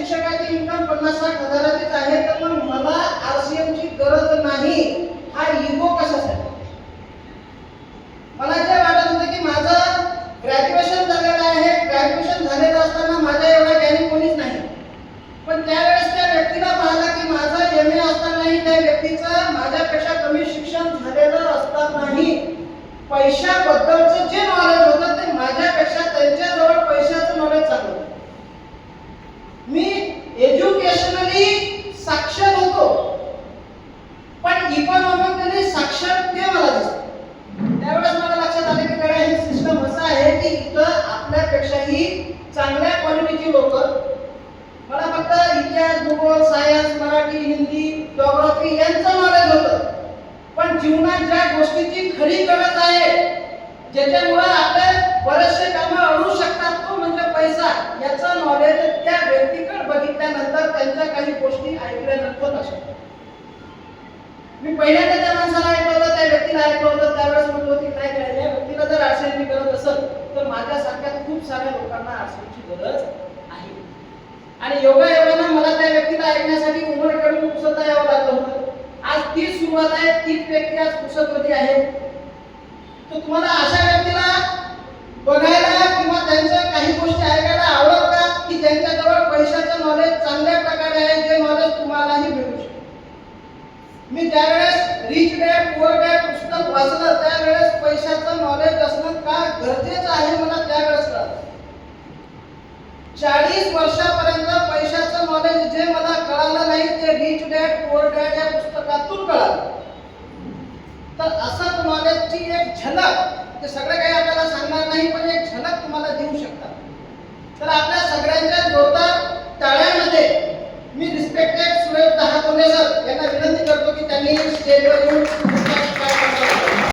शिक्षकाची इन्कम 50-60 हजाराचीच आहे, तर मग मला RCM ची गरज नाही, हा इगो कशासाठी? मला जे वाटत होतं की माझं ग्रॅज्युएशन झालेलं आहे, ग्रॅज्युएशन झालेलं असताना माझ्या एवढा ज्ञानी कोणीच नाही, पण त्यावेळेस त्या व्यक्तीला पाहिलं की माझं MA असतानाही त्या व्यक्तीचं माझ्यापेक्षा कमी शिक्षण झालेलं असतानाही पैशाबद्दलचं जे नॉलेज होतं ते माझ्यापेक्षा त्यांच्याजवळ पैशाचं नॉलेज चांगलं होतं. मी एज्युकेशनली साक्षर होतो, पण इकॉनॉमिकली साक्षर ते मला दिसतं. त्यावेळेस मला लक्षात आलं की काय हे सिस्टम असं आहे की इथं आपल्यापेक्षाही चांगल्या क्वालिटीची लोक, मला फक्त इतिहास, भूगोल, सायन्स, मराठी, हिंदी, जिओग्राफी यांचं नॉलेज होतं, पण जीवनात ज्या गोष्टीची खरी गरज आहे, ज्याच्यामुळे आपले बरेचसे कामं अडू शकतात, तो म्हणजे पैसा, याचं नॉलेज त्या व्यक्तीकडे बघितल्यानंतर, त्यांच्या काही गोष्टी ऐकल्यानंतर असतं. मी पहिल्यांदा त्या माणसाला ऐकवलं, त्या व्यक्तीला ऐकवलं, त्यावेळेस म्हणत होती काय करायचं, या व्यक्तीला जर RCM ची गरज असेल तर माझ्यासारख्या खूप साऱ्या लोकांना RCM ची गरज आहे. आणि योगायोगानं मला त्या व्यक्तीला ऐकण्यासाठी उमरकडून पुसता यावं लागलं होतं. आज ती सुरुवात आहे, तीच व्यक्ती आज पुसतवती आहे. तर तुम्हाला अशा व्यक्तीला बघायला किंवा त्यांच्या काही गोष्टी ऐकायला आवडतात की ज्यांच्याजवळ पैशाचं नॉलेज चांगल्या प्रकारे आहे, जे नॉलेज तुम्हालाही मिळू शकते. मी ज्यावेळेस रिच डॅड पुअर डॅड पुस्तक वाचलं, त्यावेळेस पैशाचं नॉलेज असणं का गरजेचं आहे मला त्यावेळेस कळलं. 40 वर्षापर्यंत पैशाचं नॉलेज जे मला कळालं नाही ते रिच डॅड पुअर डॅड या पुस्तकातून कळालं. तर असं नॉलेजची एक झलक, ते सगळं काही आपल्याला सांगणार नाही, पण एक झलक तुम्हाला देऊ शकतात. तर आपल्या सगळ्यांच्या जोरदार टाळ्यांमध्ये मी रिस्पेक्टेड सुरेश दहातोंडे सर यांना विनंती करतो की त्यांनी स्टेजवर येऊन